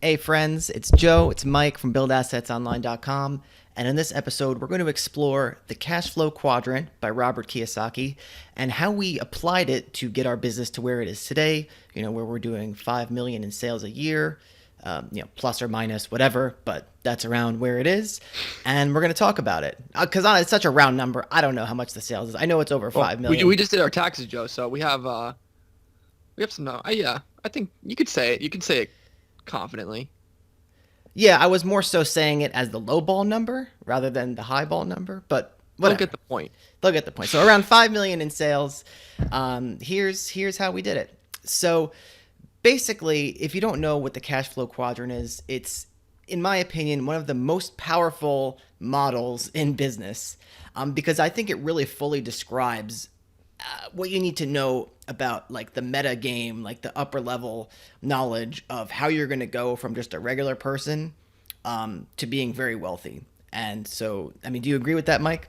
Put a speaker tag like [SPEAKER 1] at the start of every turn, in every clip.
[SPEAKER 1] Hey friends, it's Joe, it's Mike from buildassetsonline.com, and in this episode we're going to explore the Cashflow Quadrant by Robert Kiyosaki and how we applied it to get our business to where it is today, where we're doing 5 million in sales a year, plus or minus whatever, but that's around where it is. And we're going to talk about it because it's such a round number. I don't know how much the sales is. I know it's over
[SPEAKER 2] Well,
[SPEAKER 1] 5
[SPEAKER 2] we
[SPEAKER 1] million.
[SPEAKER 2] just did our taxes, Joe. So we have some. Yeah, I think you could say it. You can say it confidently.
[SPEAKER 1] Yeah, I was more so saying it as the low ball number rather than the high ball number, but
[SPEAKER 2] They'll
[SPEAKER 1] whatever.
[SPEAKER 2] get the point.
[SPEAKER 1] They'll get the point. So around 5 million in sales. Here's how we did it. So basically, if you don't know what the cash flow quadrant is, it's, in my opinion, one of the most powerful models in business, because I think it really fully describes what you need to know about like the meta game, like the upper level knowledge of how you're going to go from just a regular person to being very wealthy. And so, I mean, do you agree with that, Mike?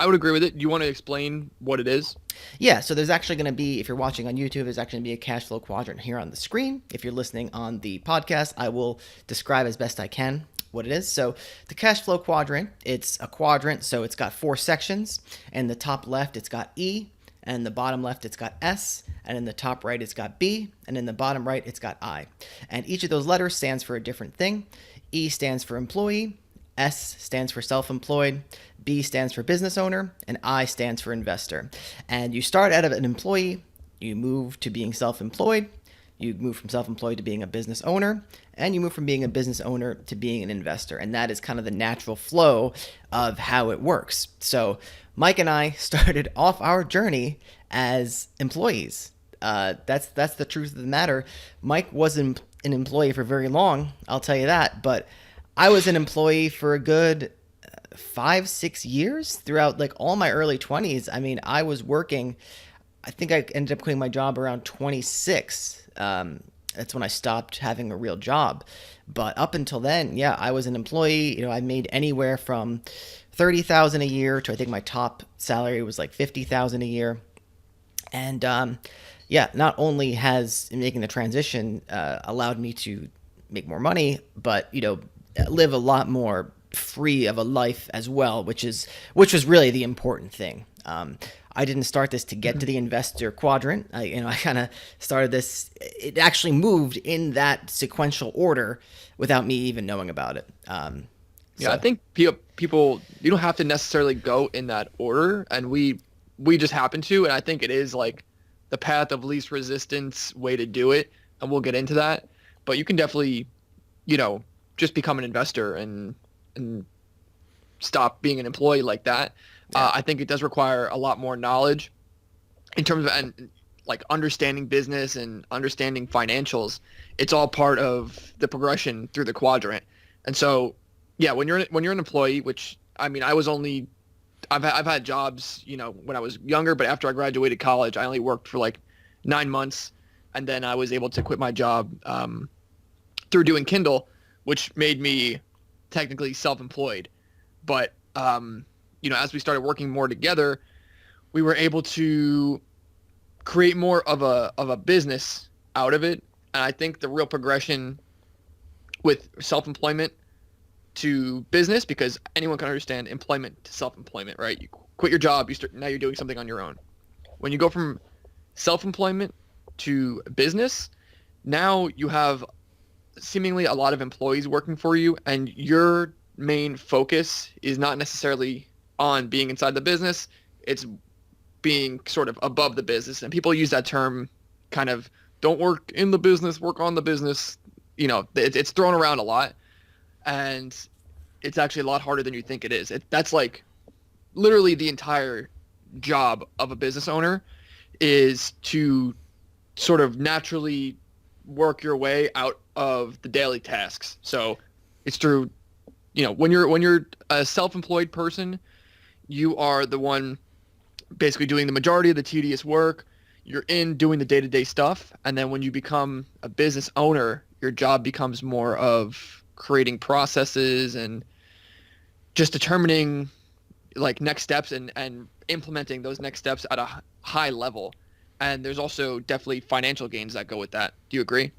[SPEAKER 2] I would agree with it. Do you want to explain what it is?
[SPEAKER 1] Yeah, so there's actually going to be, if you're watching on YouTube, there's actually going to be a cash flow quadrant here on the screen. If you're listening on the podcast, I will describe as best I can what it is. So the cash flow quadrant, it's a quadrant, so it's got four sections. In the top left, it's got E, and in the bottom left, it's got S, and in the top right, it's got B, and in the bottom right, it's got I. And each of those letters stands for a different thing. E stands for employee, S stands for self-employed, B stands for business owner, and I stands for investor. And you start out of an employee, you move to being self-employed, you move from self-employed to being a business owner, and you move from being a business owner to being an investor. And that is kind of the natural flow of how it works. So Mike and I started off our journey as employees. That's the truth of the matter. Mike wasn't an employee for very long, I'll tell you that, but I was an employee for a good 5, 6 years throughout like all my early 20s. I mean, I was working, I think I ended up quitting my job around 26. That's when I stopped having a real job. But up until then, yeah, I was an employee. I made anywhere from 30,000 a year to I think my top salary was like 50,000 a year. And yeah, not only has making the transition allowed me to make more money, but live a lot more free of a life as well, which was really the important thing. I didn't start this to get to the investor quadrant. I kind of started this. It actually moved in that sequential order without me even knowing about it.
[SPEAKER 2] Yeah, I
[SPEAKER 1] So
[SPEAKER 2] think people you don't have to necessarily go in that order, and we just happen to, and I think it is like the path of least resistance way to do it, and we'll get into that. But you can definitely, you know, just become an investor and stop being an employee like that.
[SPEAKER 1] yeah,
[SPEAKER 2] I think it does require a lot more knowledge in terms of and like understanding business and understanding financials. It's all part of the progression through the quadrant. And so, yeah, when you're an employee, which I mean, I've had jobs, when I was younger, but after I graduated college, I only worked for like 9 months, and then I was able to quit my job through doing Kindle, which made me technically self-employed. But as we started working more together, we were able to create more of a business out of it. And I think the real progression with self-employment to business, because anyone can understand employment to self-employment, right? You quit your job, now you're doing something on your own. When you go from self-employment to business, now you have seemingly a lot of employees working for you, and your main focus is not necessarily on being inside the business. It's being sort of above the business. And people use that term kind of, don't work in the business, work on the business. It's thrown around a lot, and it's actually a lot harder than you think it is. That's like literally the entire job of a business owner, is to sort of naturally work your way out of the daily tasks. So it's through, when you're a self-employed person, you are the one basically doing the majority of the tedious work. You're in doing the day-to-day stuff. And then when you become a business owner, your job becomes more of creating processes and just determining like next steps and implementing those next steps at a high level. And there's also definitely financial gains that go with that. Do you agree?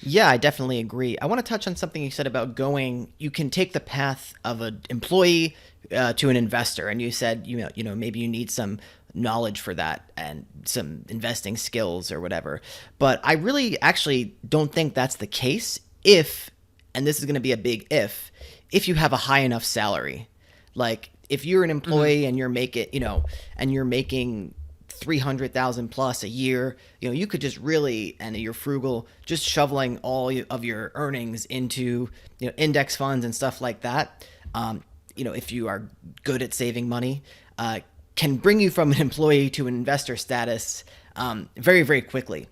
[SPEAKER 1] Yeah, I definitely agree. I want to touch on something you said about going. You can take the path of an employee to an investor, and you said maybe you need some knowledge for that and some investing skills or whatever. But I really actually don't think that's the case if, and this is going to be a big if you have a high enough salary. Like if you're an
[SPEAKER 2] Hmm.
[SPEAKER 1] employee and you're making 300,000 plus a year, you could just really, and you're frugal, just shoveling all of your earnings into, index funds and stuff like that. If you are good at saving money, can bring you from an employee to an investor status very, very quickly.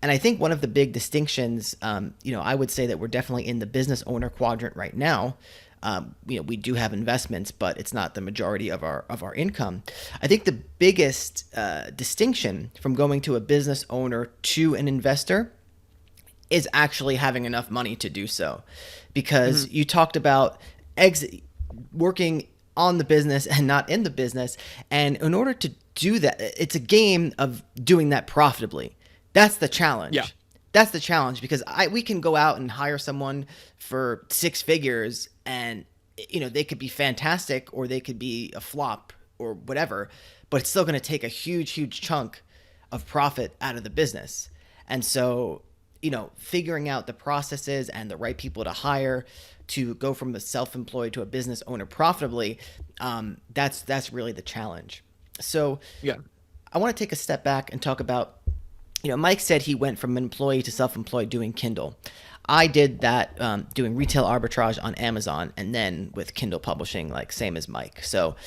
[SPEAKER 1] And I think one of the big distinctions, I would say that we're definitely in the business owner quadrant right now. We do have investments, but it's not the majority of our income. I think the biggest distinction from going to a business owner to an investor is actually having enough money to do so,
[SPEAKER 2] Hmm.
[SPEAKER 1] because you talked about exit working on the business and not in the business, and in order to do that, it's a game of doing that profitably. That's the
[SPEAKER 2] Yeah.
[SPEAKER 1] challenge. That's the challenge, because we can go out and hire someone for six figures, and they could be fantastic or they could be a flop or whatever, but it's still going to take a huge chunk of profit out of the business. And so, figuring out the processes and the right people to hire to go from a self-employed to a business owner profitably, that's really the challenge. So
[SPEAKER 2] Yeah.
[SPEAKER 1] I want to take a step back and talk about, Mike said he went from employee to self-employed doing Kindle. I did that doing retail arbitrage on Amazon, and then with Kindle publishing, like same as Mike. So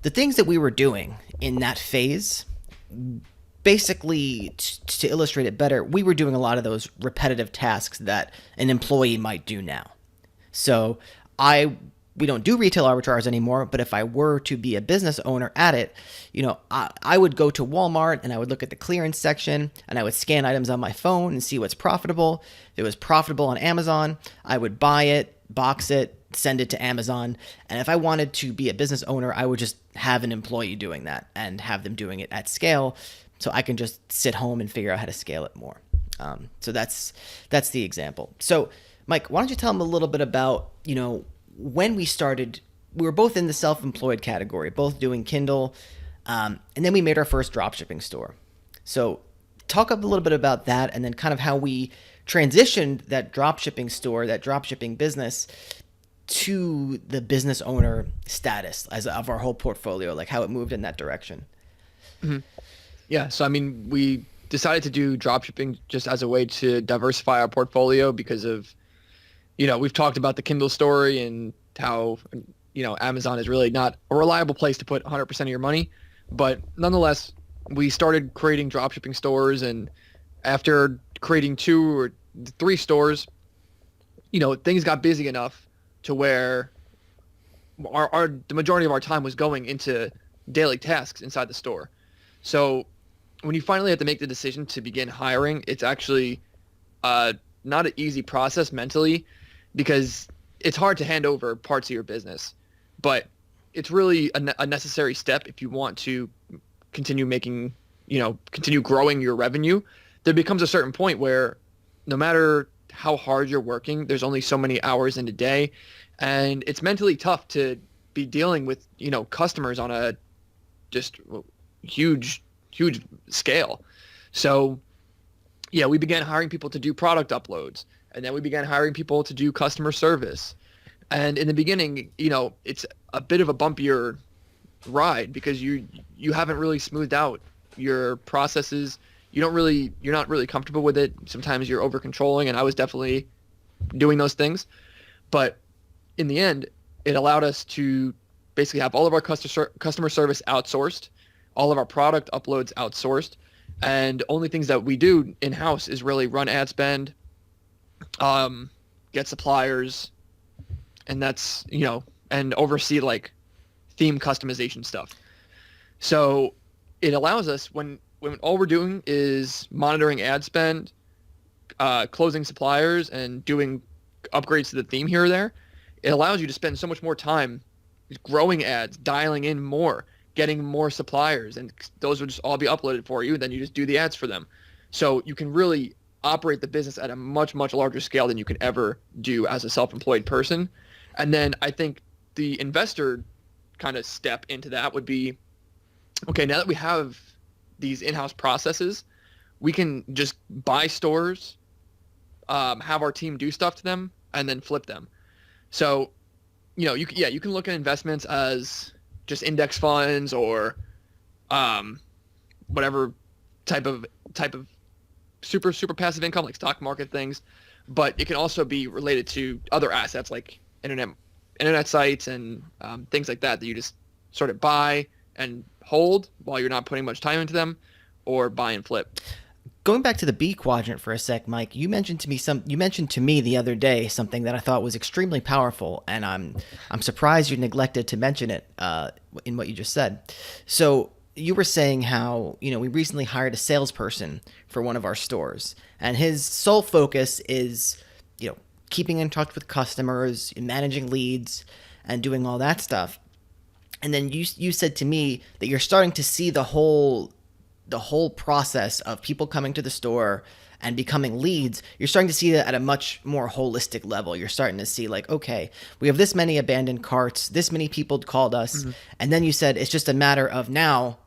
[SPEAKER 1] the things that we were doing in that phase, basically, to illustrate it better, we were doing a lot of those repetitive tasks that an employee might do now. So I we don't do retail arbitrage anymore, but if I were to be a business owner at it, I would go to Walmart and I would look at the clearance section and I would scan items on my phone and see what's profitable. If it was profitable on Amazon, I would buy it, box it, send it to Amazon. And if I wanted to be a business owner, I would just have an employee doing that and have them doing it at scale, so I can just sit home and figure out how to scale it more. So that's the example. So, Mike, why don't you tell them a little bit about, when we started? We were both in the self-employed category, both doing Kindle, and then we made our first dropshipping store. So talk a little bit about that, and then kind of how we transitioned that dropshipping store, that dropshipping business, to the business owner status as of our whole portfolio, like how it moved in that direction.
[SPEAKER 2] Hmm. Yeah. So, I mean, we decided to do dropshipping just as a way to diversify our portfolio because of, we've talked about the Kindle story and how, Amazon is really not a reliable place to put 100% of your money. But nonetheless, we started creating dropshipping stores. And after creating 2 or 3 stores, things got busy enough to where the majority of our time was going into daily tasks inside the store. So when you finally have to make the decision to begin hiring, it's actually not an easy process mentally, because it's hard to hand over parts of your business, but it's really a necessary step if you want to continue making, continue growing your revenue. There becomes a certain point where no matter how hard you're working, there's only so many hours in a day, and it's mentally tough to be dealing with, customers on a just huge scale. So yeah, we began hiring people to do product uploads, and then we began hiring people to do customer service. And in the beginning, it's a bit of a bumpier ride because you haven't really smoothed out your processes. You're not really comfortable with it. Sometimes you're over controlling, and I was definitely doing those things. But in the end, it allowed us to basically have all of our customer service outsourced, all of our product uploads outsourced, and only things that we do in house is really run ad spend, get suppliers, and that's and oversee like theme customization stuff. So it allows us when all we're doing is monitoring ad spend, closing suppliers, and doing upgrades to the theme here or there. It allows you to spend so much more time growing ads, dialing in more, getting more suppliers, and those would just all be uploaded for you. Then you just do the ads for them. So you can really operate the business at a much, much larger scale than you could ever do as a self-employed person. And then I think the investor kind of step into that would be, okay, now that we have these in-house processes, we can just buy stores, have our team do stuff to them, and then flip them. So, you can look at investments as just index funds or whatever type of super passive income like stock market things, but it can also be related to other assets like internet sites and things like that you just sort of buy and hold while you're not putting much time into them, or buy and flip.
[SPEAKER 1] Going back to the B quadrant for a sec, Mike, you mentioned to me the other day something that I thought was extremely powerful, and I'm surprised you neglected to mention it in what you just said. So you were saying how, we recently hired a salesperson for one of our stores, and his sole focus is, keeping in touch with customers, managing leads, and doing all that stuff. And then you said to me that you're starting to see the whole process of people coming to the store and becoming leads. You're starting to see that at a much more holistic level. You're starting to see like, okay, we have this many abandoned carts, this many people called us. Mm-hmm. And then you said it's just a matter of now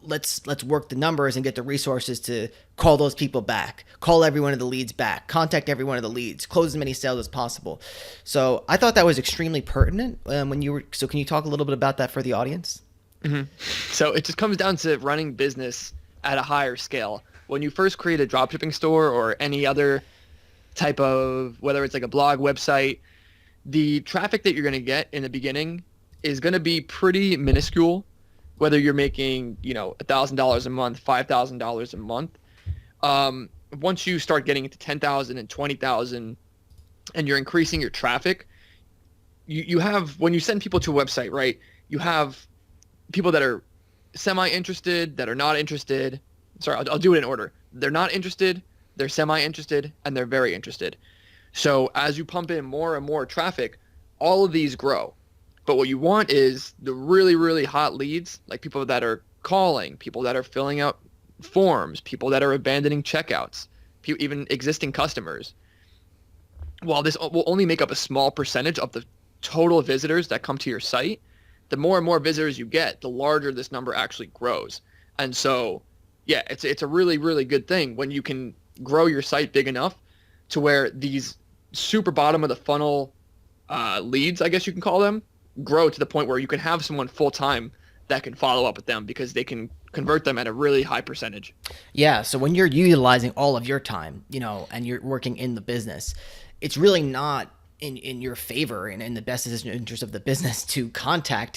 [SPEAKER 1] let's work the numbers and get the resources to call those people back, call every one of the leads back, contact every one of the leads, close as many sales as possible. So I thought that was extremely pertinent so can you talk a little bit about that for the audience?
[SPEAKER 2] Mm-hmm. So it just comes down to running business at a higher scale. When you first create a dropshipping store or any other type of, whether it's like a blog, website, the traffic that you're going to get in the beginning is going to be pretty minuscule, whether you're making, $1,000 a month, $5,000 a month. Once you start getting into 10,000 and 20,000 and you're increasing your traffic, you have, when you send people to a website, right, you have people that are semi-interested, that are not interested. Sorry, I'll do it in order. They're not interested, they're semi-interested, and they're very interested. So as you pump in more and more traffic, all of these grow. But what you want is the really, really hot leads, like people that are calling, people that are filling out forms, people that are abandoning checkouts, even existing customers. While this will only make up a small percentage of the total visitors that come to your site, the more and more visitors you get, the larger this number actually grows. And so, yeah, it's a really, really good thing when you can grow your site big enough to where these super bottom of the funnel leads, I guess you can call them, grow to the point where you can have someone full-time that can follow up with them because they can convert them at a really high percentage.
[SPEAKER 1] Yeah, so when you're utilizing all of your time, and you're working in the business, it's really not in your favor and in the best interest of the business to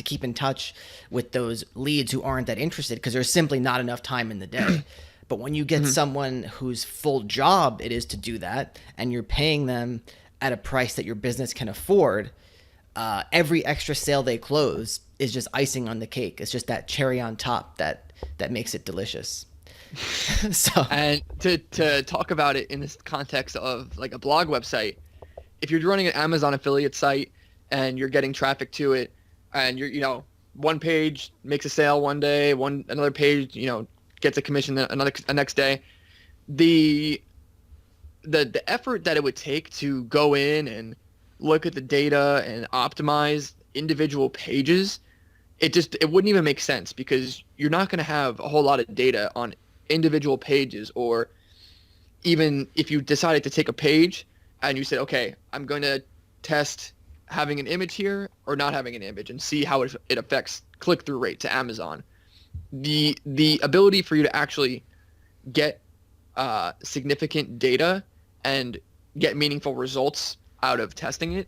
[SPEAKER 1] keep in touch with those leads who aren't that interested, because there's simply not enough time in the day. But when you get mm-hmm. someone whose full job it is to do that, and you're paying them at a price that your business can afford, every extra sale they close is just icing on the cake. It's just that cherry on top that makes it delicious. So,
[SPEAKER 2] and to talk about it in this context of like a blog website, if you're running an Amazon affiliate site and you're getting traffic to it, and you're one page makes a sale one day, another page gets a commission the next day, the effort that it would take to go in and look at the data and optimize individual pages, it wouldn't even make sense, because you're not going to have a whole lot of data on individual pages. Or even if you decided to take a page and you said, okay, I'm going to test having an image here or not having an image and see how it affects click-through rate to Amazon. The ability for you to actually get significant data and get meaningful results out of testing it,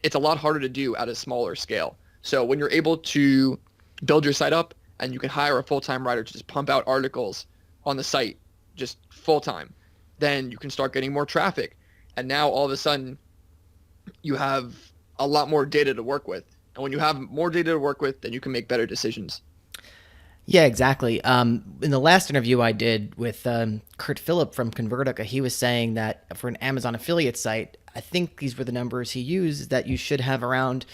[SPEAKER 2] it's a lot harder to do at a smaller scale. So when you're able to build your site up and you can hire a full-time writer to just pump out articles on the site just full-time, then you can start getting more traffic. And now all of a sudden you have a lot more data to work with. And when you have more data to work with, then you can make better decisions.
[SPEAKER 1] Yeah, exactly. In the last interview I did with Kurt Phillip from Convertica, he was saying that for an Amazon affiliate site, I think these were the numbers he used, that you should have around,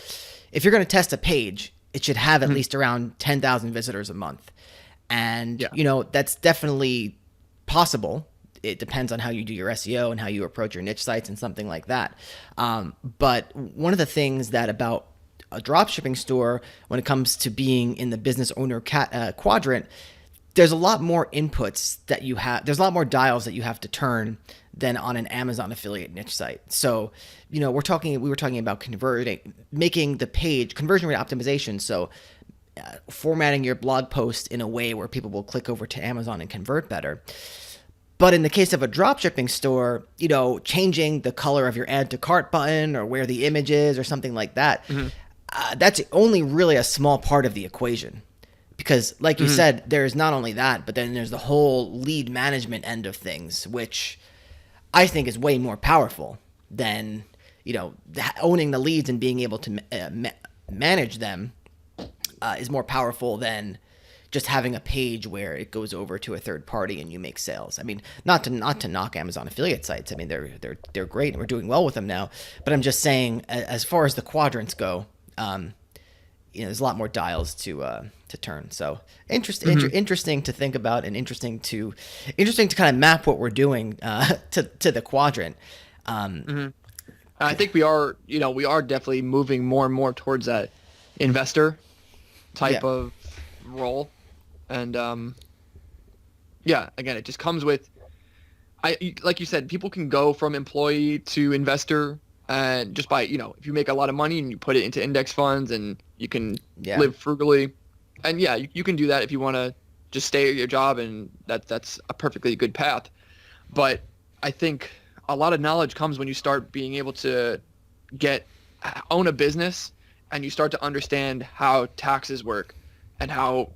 [SPEAKER 1] if you're going to test a page, it should have at mm-hmm. least around 10,000 visitors a month. And, that's definitely possible it depends on how you do your SEO and how you approach your niche sites and something like that. But one of the things that about a dropshipping store, when it comes to being in the business owner quadrant, there's a lot more inputs that you have. There's a lot more dials that you have to turn than on an Amazon affiliate niche site. So, we were talking about making the page conversion rate optimization. So, formatting your blog post in a way where people will click over to Amazon and convert better. But in the case of a dropshipping store, changing the color of your add to cart button or where the image is or something like that, that's only really a small part of the equation. Because like you said, there's not only that, but then there's the whole lead management end of things, which I think is way more powerful than, owning the leads and being able to manage them is more powerful than just having a page where it goes over to a third party and you make sales. I mean, not to knock Amazon affiliate sites. I mean, they're great and we're doing well with them now. But I'm just saying, as far as the quadrants go, there's a lot more dials to turn. So interesting to think about, and interesting to kind of map what we're doing to the quadrant.
[SPEAKER 2] I think we are definitely moving more and more towards that investor type of role. And again, it just comes with, like you said, people can go from employee to investor, and just by, if you make a lot of money and you put it into index funds and you can live frugally, and you can do that if you want to just stay at your job, and that's a perfectly good path. But I think a lot of knowledge comes when you start being able to own a business, and you start to understand how taxes work, and how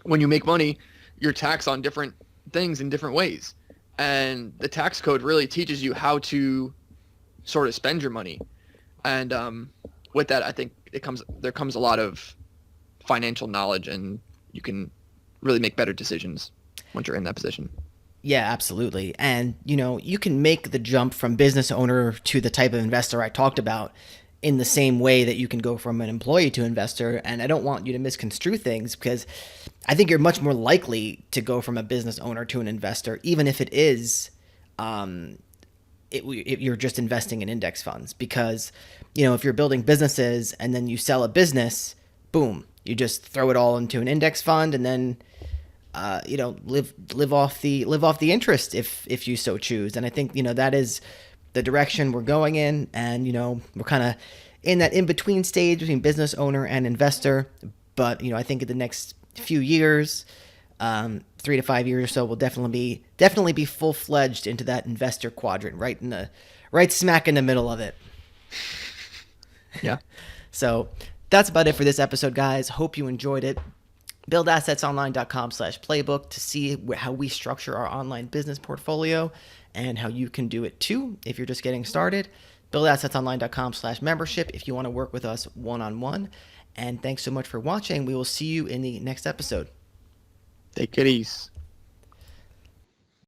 [SPEAKER 2] when you make money, you're taxed on different things in different ways. And the tax code really teaches you how to sort of spend your money. And with that, I think there comes a lot of financial knowledge, and you can really make better decisions once you're in that position.
[SPEAKER 1] Yeah, absolutely. And, you can make the jump from business owner to the type of investor I talked about in the same way that you can go from an employee to investor. And I don't want you to misconstrue things, because I think you're much more likely to go from a business owner to an investor, even if it is, you're just investing in index funds. Because, if you're building businesses and then you sell a business, boom, you just throw it all into an index fund, and then live off the interest if you so choose. And I think that is the direction we're going in, and we're kind of in that in between stage between business owner and investor. But I think in the next few years, 3 to 5 years or so, we'll definitely be full fledged into that investor quadrant, right smack in the middle of it.
[SPEAKER 2] Yeah.
[SPEAKER 1] So that's about it for this episode, guys. Hope you enjoyed it. BuildAssetsOnline.com/playbook to see how we structure our online business portfolio and how you can do it too if you're just getting started. BuildAssetsOnline.com/membership if you want to work with us one-on-one. And thanks so much for watching. We will see you in the next episode.
[SPEAKER 2] Take it easy.